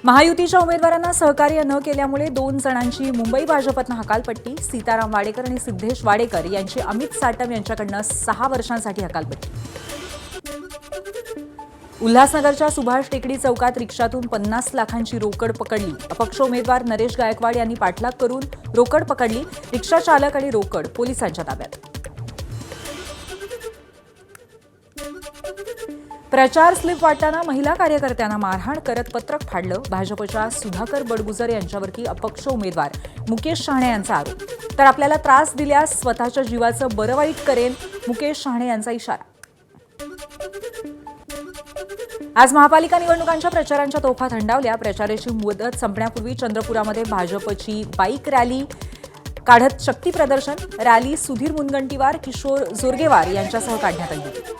महायुतीच्या उमेदवारांना सहकार्य न केल्यामुळे 2 जणांची मुंबई भाजपतनं हकालपट्टी. सीताराम वाडेकर आणि सिद्धेश वाडेकर यांची अमित साटम यांच्याकडनं 6 वर्षांसाठी हकालपट्टी. उल्हासनगरच्या सुभाष टेकडी चौकात रिक्षातून 50 लाखांची रोकड पकडली. अपक्ष उमेदवार नरेश गायकवाड यांनी पाठलाग करून रोकड पकडली. रिक्षा चालक आणि रोकड पोलिसांच्या ताब्यात. प्रचार स्लिप वाटताना महिला कार्यकर्त्यांना मारहाण करत पत्रक फाडलं. भाजपच्या सुधाकर बडगुजर यांच्यावरती अपक्ष उमेदवार मुकेश शहाणे यांचा आरोप. तर आपल्याला त्रास दिल्यास स्वतःच्या जीवाचं बरं वाईट करेन, मुकेश शहाणे यांचा इशारा. आज महापालिका निवडणुकांच्या प्रचारांच्या तोफा थंडावल्या. प्रचाराची मुदत संपण्यापूर्वी चंद्रपुरामध्ये भाजपची बाईक रॅली काढत शक्ती प्रदर्शन. रॅली सुधीर मुनगंटीवार, किशोर जोरगेवार यांच्यासह काढण्यात आली.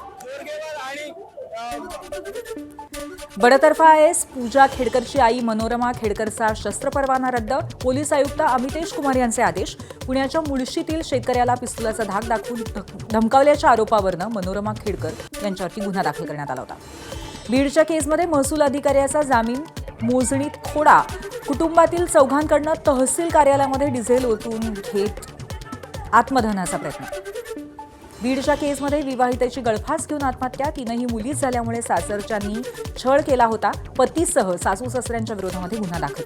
बडतर्फा आयएस पूजा खेडकरची आई मनोरमा खेडकरचा शस्त्र परवाना रद्द. पोलीस आयुक्त अमितेश कुमार यांचे आदेश. पुण्याच्या मुळशीतील शेतकऱ्याला पिस्तुलाचा धाक दाखवून धमकावल्याच्या आरोपावरनं मनोरमा खेडकर यांच्यावरती गुन्हा दाखल करण्यात आला होता. बीडच्या केसमध्ये महसूल अधिकाऱ्याचा जामीन मोजणीत खोडा. कुटुंबातील चौघांकडनं तहसील कार्यालयामध्ये डिझेल ओतून घेत आत्मदहनाचा प्रयत्न. बीडच्या केसमध्ये विवाहितेची गळफास घेऊन आत्महत्या. 3ही मुलीच झाल्यामुळे सासरच्यांनी छळ केला होता. पतीसह सासू सासऱ्यांच्या विरोधामध्ये गुन्हा दाखल.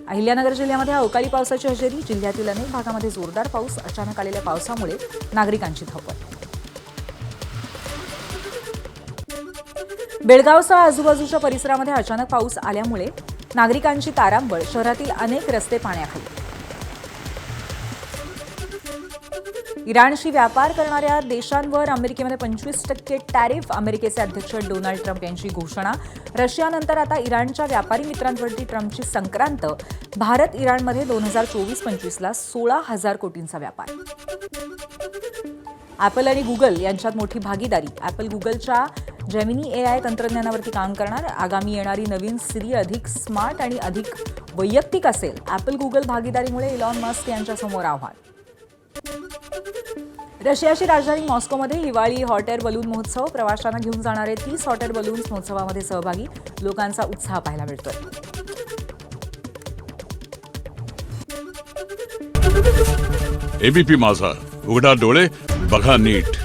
अहिल्यानगर जिल्ह्यामध्ये अवकाळी पावसाची हजेरी. जिल्ह्यातील अनेक भागामध्ये जोरदार पाऊस. अचानक आलेल्या पावसामुळे नागरिकांची धावपळ. बेळगावसह आजूबाजूच्या परिसरामध्ये अचानक पाऊस आल्यामुळे नागरिकांची तारांबळ. शहरातील अनेक रस्ते पाण्याखाली. इराणशी व्यापार करणाऱ्या देशांवर अमेरिकेमध्ये 25% टॅरिफ. अमेरिकेचे अध्यक्ष डोनाल्ड ट्रम्प यांची घोषणा. रशियानंतर आता इराणच्या व्यापारी मित्रांवरती ट्रम्पची संक्रांत. भारत इराणमध्ये 2024-25ला 16,000 कोटींचा व्यापार. ॲपल आणि गुगल यांच्यात मोठी भागीदारी. ॲपल गुगलच्या जेमिनी AI तंत्रज्ञानावरती काम करणार. आगामी येणारी नवीन सिरी अधिक स्मार्ट आणि अधिक वैयक्तिक असेल. ॲपल गुगल भागीदारीमुळे इलॉन मस्क यांच्यासमोर आव्हान. रशियाची राजधानी मॉस्कोमध्ये हिवाळी हॉट एअर बलून महोत्सव. प्रवाशांना घेऊन जाणारे 30 हॉट एअर बलून्स महोत्सवामध्ये सहभागी. लोकांचा उत्साह पाहायला मिळतोय. एबीपी माझा, उघडा डोळे बघा नीट.